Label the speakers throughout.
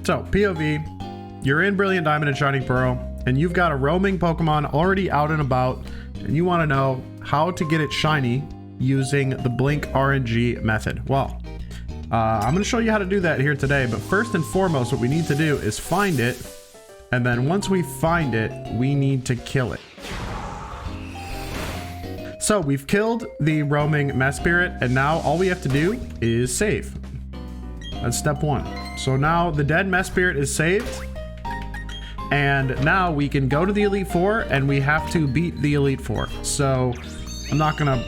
Speaker 1: So POV, you're in Brilliant Diamond and Shining Pearl, and you've got a roaming Pokemon already out and about, and you want to know how to get it shiny using the Blink RNG method. Well, I'm going to show you how to do that here today, but first and foremost, what we need to do is find it, and then once we find it, we need to kill it. So we've killed the roaming Mespirit, and now all we have to do is save. That's step one. So now the dead Mespirit is saved, and now we can go to the Elite Four, and we have to beat the Elite Four. So I'm not gonna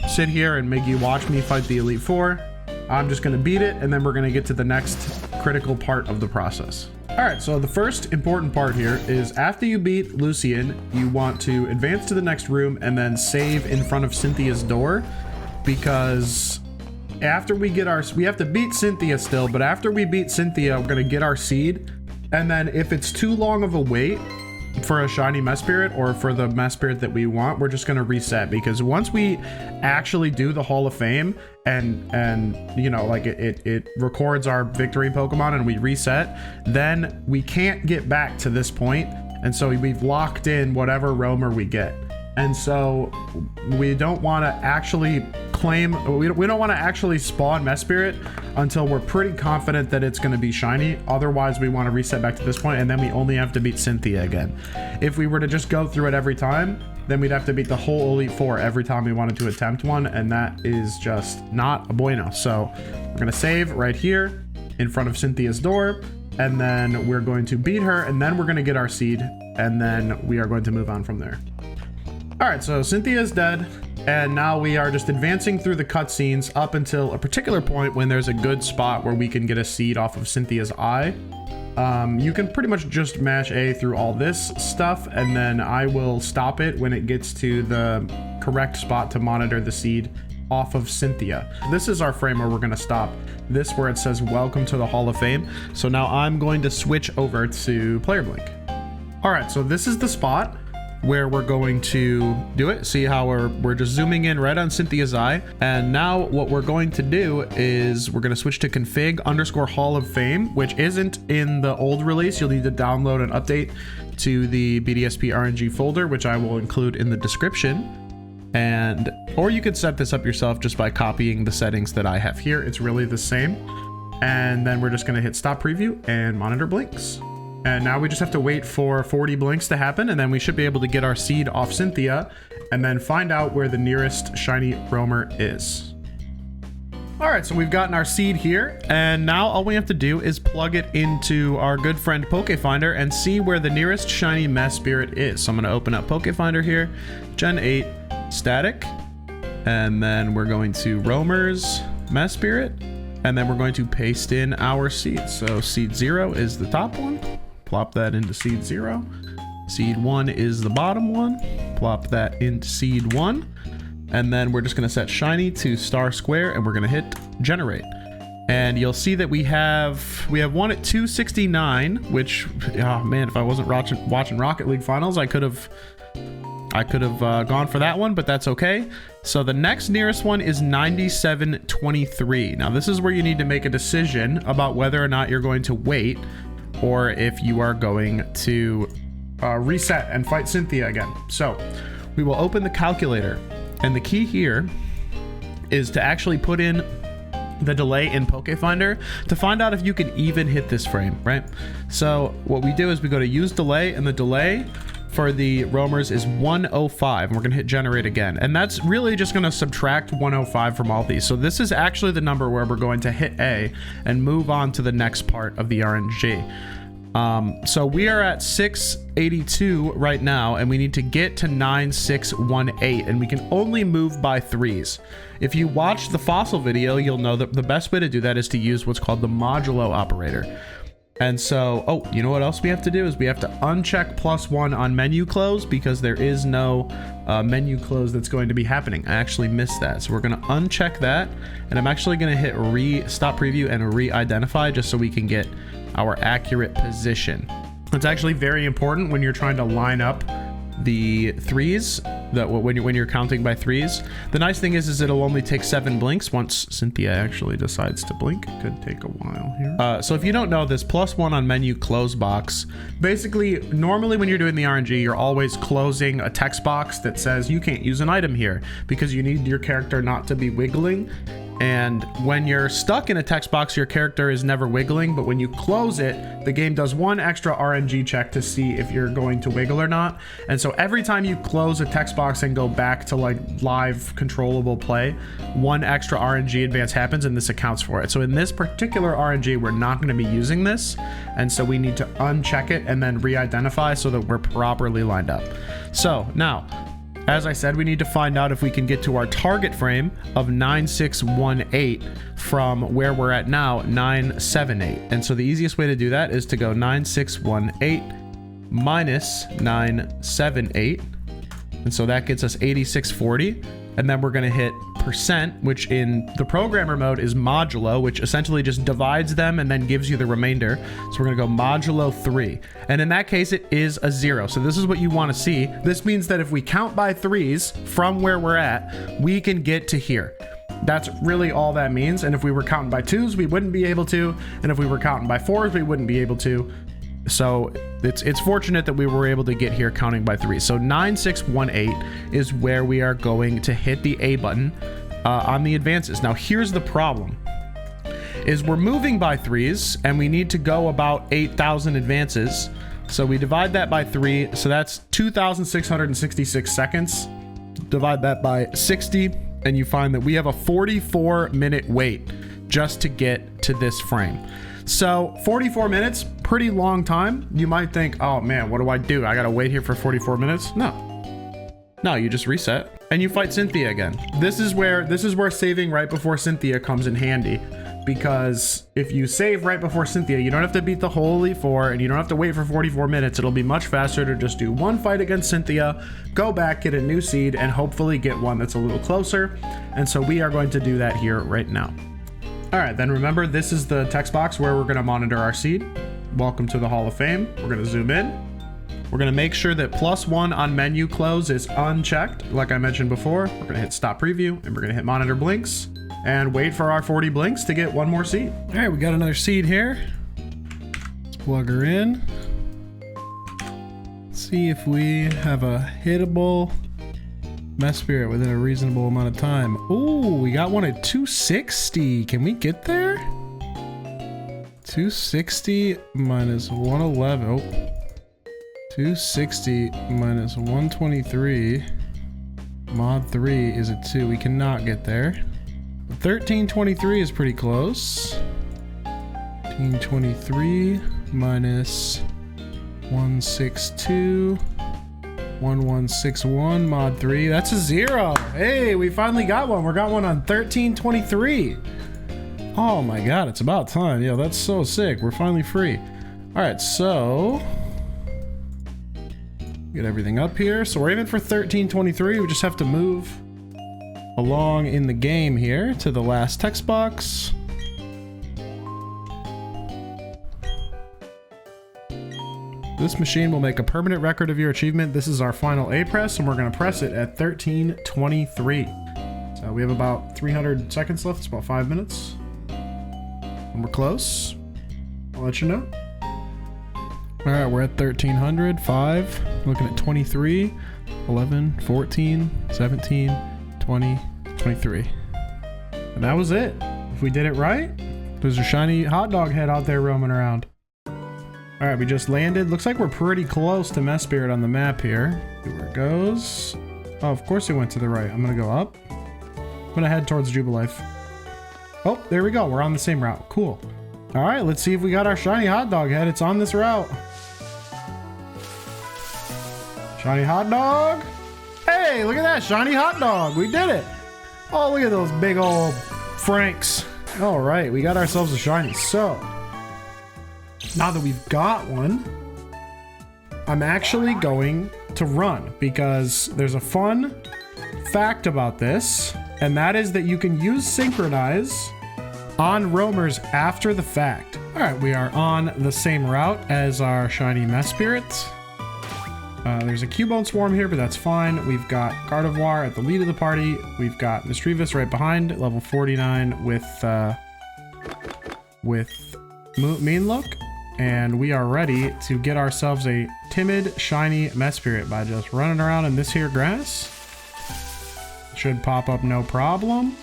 Speaker 1: sit here and make you watch me fight the Elite Four. I'm just gonna beat it, and then we're gonna get to the next critical part of the process. All right, so the first important part here is after you beat Lucian, you want to advance to the next room and then save in front of Cynthia's door, because after we get we have to beat Cynthia still, but after we beat Cynthia, we're gonna get our seed. And then if it's too long of a wait for a shiny Mespirit or for the Mespirit that we want, we're just gonna reset, because once we actually do the Hall of Fame and you know, like it records our victory Pokemon and we reset, then we can't get back to this point, and so we've locked in whatever roamer we get. And so we don't want to actually claim, we don't want to actually spawn Mespirit until we're pretty confident that it's going to be shiny. Otherwise, we want to reset back to this point, and then we only have to beat Cynthia again. If we were to just go through it every time, then we'd have to beat the whole Elite Four every time we wanted to attempt one, and that is just not a bueno. So we're going to save right here in front of Cynthia's door, and then we're going to beat her, and then we're going to get our seed, and then we are going to move on from there. All right, so Cynthia is dead, and now we are just advancing through the cutscenes up until a particular point when there's a good spot where we can get a seed off of Cynthia's eye. You can pretty much just mash A through all this stuff, and then I will stop it when it gets to the correct spot to monitor the seed off of Cynthia. This is our frame where we're gonna stop. This where it says welcome to the Hall of Fame. So now I'm going to switch over to Player Blink. All right, so this is the spot where we're going to do it. See how we're just zooming in right on Cynthia's eye. And now what we're going to do is we're going to switch to config_Hall of Fame, which isn't in the old release. You'll need to download an update to the BDSP RNG folder, which I will include in the description. Or you could set this up yourself just by copying the settings that I have here. It's really the same. And then we're just going to hit stop preview and monitor blinks. And now we just have to wait for 40 blinks to happen, and then we should be able to get our seed off Cynthia and then find out where the nearest shiny roamer is. All right, so we've gotten our seed here, and now all we have to do is plug it into our good friend Pokefinder and see where the nearest shiny Mespirit is. So I'm gonna open up Pokefinder here, Gen 8, static, and then we're going to roamers, Mespirit, and then we're going to paste in our seed. So seed 0 is the top one. Plop that into seed 0. Seed 1 is the bottom one. Plop that into seed 1. And then we're just going to set shiny to star square, and we're going to hit generate. And you'll see that we have one at 269, which, oh man, if I wasn't watching Rocket League finals, I could have gone for that one, but that's okay. So the next nearest one is 9723. Now this is where you need to make a decision about whether or not you're going to wait, or if you are going to reset and fight Cynthia again. So we will open the calculator, and the key here is to actually put in the delay in Pokefinder to find out if you can even hit this frame, right? So what we do is we go to use delay, and the delay for the roamers is 105, and we're gonna hit generate again. And that's really just gonna subtract 105 from all these. So this is actually the number where we're going to hit A and move on to the next part of the RNG. So we are at 682 right now, and we need to get to 9618, and we can only move by 3s. If you watch the fossil video, you'll know that the best way to do that is to use what's called the modulo operator. And so, oh, you know what else we have to do is we have to uncheck +1 on menu close, because there is no menu close that's going to be happening. I actually missed that. So we're going to uncheck that, and I'm actually going to hit stop preview and re-identify just so we can get our accurate position. It's actually very important when you're trying to line up the threes, when you're counting by threes. The nice thing is it'll only take 7 blinks once Cynthia actually decides to blink. Could take a while here. So if you don't know this, +1 on menu close box. Basically, normally when you're doing the RNG, you're always closing a text box that says you can't use an item here because you need your character not to be wiggling. And when you're stuck in a text box, your character is never wiggling, but when you close it, the game does 1 extra RNG check to see if you're going to wiggle or not. And so every time you close a text box and go back to like live controllable play, 1 extra RNG advance happens and this accounts for it. So in this particular RNG, we're not going to be using this. And so we need to uncheck it and then re-identify so that we're properly lined up. So now, as I said, we need to find out if we can get to our target frame of 9618 from where we're at now, 978. And so the easiest way to do that is to go 9618 minus 978. And so that gets us 8640. And then we're going to hit %, which in the programmer mode is modulo, which essentially just divides them and then gives you the remainder. So we're going to go modulo 3. And in that case, it is a 0. So this is what you want to see. This means that if we count by threes from where we're at, we can get to here. That's really all that means. And if we were counting by 2s, we wouldn't be able to. And if we were counting by 4s, we wouldn't be able to. So it's fortunate that we were able to get here counting by 3. So 9618 is where we are going to hit the A button on the advances. Now here's the problem, is we're moving by 3s and we need to go about 8,000 advances. So we divide that by 3. So that's 2,666 seconds. Divide that by 60 and you find that we have a 44-minute wait just to get to this frame. So 44 minutes, pretty long time. You might think, oh man, what do? I gotta wait here for 44 minutes? No, you just reset and you fight Cynthia again. This is where saving right before Cynthia comes in handy, because if you save right before Cynthia, you don't have to beat the whole Elite Four and you don't have to wait for 44 minutes. It'll be much faster to just do 1 fight against Cynthia, go back, get a new seed, and hopefully get one that's a little closer. And so we are going to do that here right now. All right, then remember, this is the text box where we're going to monitor our seed. Welcome to the Hall of Fame. We're going to zoom in. We're going to make sure that +1 on menu close is unchecked. Like I mentioned before, we're going to hit stop preview and we're going to hit monitor blinks and wait for our 40 blinks to get 1 more seed. All right, we got another seed here. Let's plug her in. Let's see if we have a hittable Mespirit within a reasonable amount of time. Ooh, we got one at 260. Can we get there? 260 minus 111. Oh. 260 minus 123. Mod 3 is a 2. We cannot get there. 1323 is pretty close. 1323 minus 162. 1161 mod 3. That's a 0. Hey, we finally got one. We got one on 1323. Oh my god, it's about time. Yo, that's so sick. We're finally free. All right, so get everything up here. So we're aiming for 1323. We just have to move along in the game here to the last text box. This machine will make a permanent record of your achievement. This is our final A press, and we're going to press it at 1323. So we have about 300 seconds left. It's about 5 minutes. And we're close. I'll let you know. All right, we're at 1300, 5, looking at 23, 11, 14, 17, 20, 23. And that was it. If we did it right, there's a shiny hot dog head out there roaming around. All right, we just landed. Looks like we're pretty close to Mespirit on the map here. See where it goes. Oh, of course it went to the right. I'm gonna go up. I'm gonna head towards Jubilife. Oh, there we go. We're on the same route. Cool. All right, let's see if we got our shiny hot dog head. It's on this route. Shiny hot dog. Hey, look at that. Shiny hot dog. We did it. Oh, look at those big old Franks. All right, we got ourselves a shiny. So now that we've got one, I'm actually going to run, because there's a fun fact about this, and that is that you can use synchronize on roamers after the fact. All right, we are on the same route as our shiny Mespirit. There's a Cubone Swarm here, but that's fine. We've got Gardevoir at the lead of the party. We've got Mischievous right behind, level 49 with Mean Look. And we are ready to get ourselves a timid, shiny Mespirit by just running around in this here grass. Should pop up no problem.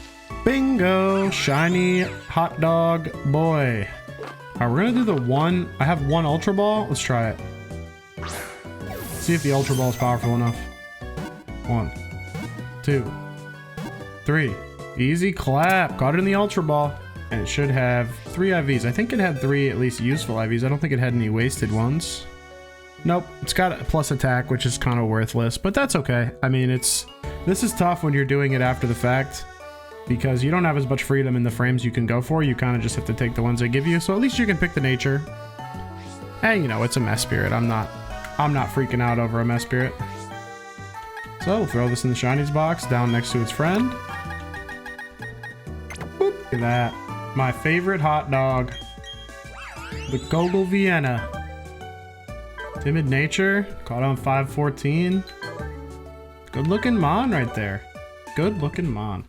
Speaker 1: Bingo! Shiny hot dog boy. Alright, we're gonna do the one. I have one Ultra Ball. Let's try it. See if the Ultra Ball is powerful enough. 1, 2, 3. Easy clap. Got it in the Ultra Ball. And it should have 3 IVs. I think it had 3 at least useful IVs. I don't think it had any wasted ones. Nope. It's got a plus attack, which is kind of worthless, but that's okay. I mean, this is tough when you're doing it after the fact because you don't have as much freedom in the frames you can go for. You kind of just have to take the ones they give you. So at least you can pick the nature. And you know, it's a Mespirit. I'm not freaking out over a Mespirit. So we'll throw this in the shinies box down next to its friend. Boop. Look at that. My favorite hot dog. The Gogol Vienna. Timid nature. Caught on 514. Good looking Mon right there. Good looking Mon.